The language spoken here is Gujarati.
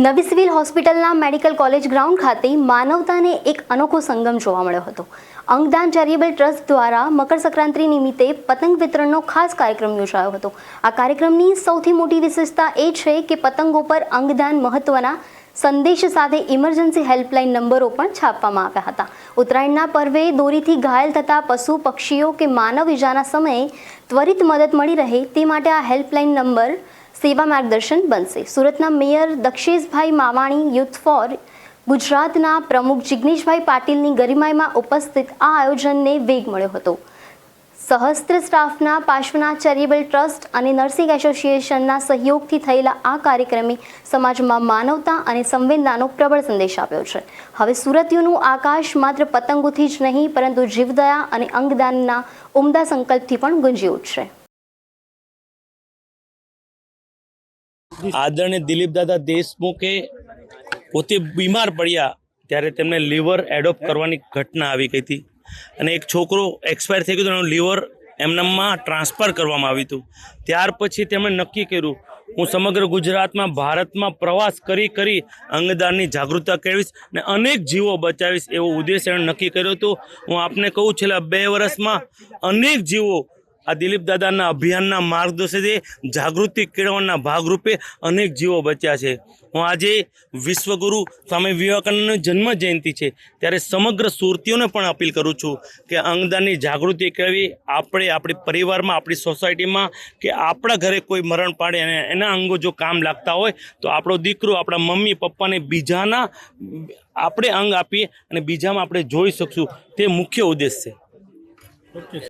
નવી સિવિલ હોસ્પિટલના મેડિકલ કોલેજ ગ્રાઉન્ડ ખાતે માનવતાને એક અનોખો સંગમ જોવા મળ્યો હતો। અંગદાન ચેરિટેબલ ટ્રસ્ટ દ્વારા મકર સંક્રાંતિ નિમિત્તે પતંગ વિતરણનો ખાસ કાર્યક્રમ યોજાયો હતો। આ કાર્યક્રમની સૌથી મોટી વિશેષતા એ છે કે પતંગો પર અંગદાન મહત્વના સંદેશ સાથે ઇમરજન્સી હેલ્પલાઇન નંબરો પણ છાપવામાં આવ્યા હતા। ઉત્તરાયણના પર્વે દોરીથી ઘાયલ થતા પશુ પક્ષીઓ કે માનવ ઇજાના સમયે ત્વરિત મદદ મળી રહે તે માટે આ હેલ્પલાઇન નંબર સેવા માર્ગદર્શન બનશે। સુરતના mayor Daksheshbhai Mavani, youth for ગુજરાતના પ્રમુખ જિગ્નેશભાઈ પાટીલની ગરિમામાં ઉપસ્થિત આ આયોજનને વેગ મળ્યો હતો। સહસ્ત્ર સ્ટાફના પાર્શ્વનાથ ચેરિટેબલ ટ્રસ્ટ અને નર્સિંગ એસોસિએશનના સહયોગથી થયેલા આ કાર્યક્રમે સમાજમાં માનવતા અને સંવેદનાનો પ્રબળ સંદેશ આપ્યો છે। હવે સુરતીઓનું આકાશ માત્ર પતંગોથી જ નહીં પરંતુ જીવદયા અને અંગદાનના ઉમદા સંકલ્પથી પણ ગુંજી ઉઠશે। આદરણીય દિલીપ દાદા દેશમુખે પોતે બીમાર પડ્યા ત્યારે તેમને લીવર એડોપ્ટ કરવાની ઘટના આવી ગઈ હતી અને એક છોકરો એક્સપાયર થઈ ગયો, એનું લીવર એમનામાં ટ્રાન્સફર કરવામાં આવ્યું હતું। ત્યાર પછી તેમણે નક્કી કર્યું હું સમગ્ર ગુજરાતમાં ભારતમાં પ્રવાસ કરી અંગદાનની જાગૃતતા કેળવીશ અને અનેક જીવો બચાવીશ એવો ઉદ્દેશ એણે નક્કી કર્યો હતો। હું આપને કહું છેલ્લા 2 વર્ષમાં અનેક જીવો આ દિલીપ દાદાના અભિયાનના માર્ગદર્શનથી જાગૃતિ કેળવવાના ભાગરૂપે અનેક જીવો બચ્યા છે। હું આજે વિશ્વગુરુ સ્વામી વિવેકાનંદની જન્મ જયંતિ છે ત્યારે સમગ્ર સુરતીઓને પણ અપીલ કરું છું કે અંગદાનની જાગૃતિ કેળવી। આપણે આપણી પરિવારમાં, આપણી સોસાયટીમાં કે આપણા ઘરે કોઈ મરણ પાડે અને એના અંગો જો કામ લાગતા હોય તો આપણો દીકરો, આપણા મમ્મી પપ્પાને બીજાના આપણે અંગ આપીએ અને બીજામાં આપણે જોઈ શકશું, તે મુખ્ય ઉદ્દેશ છે।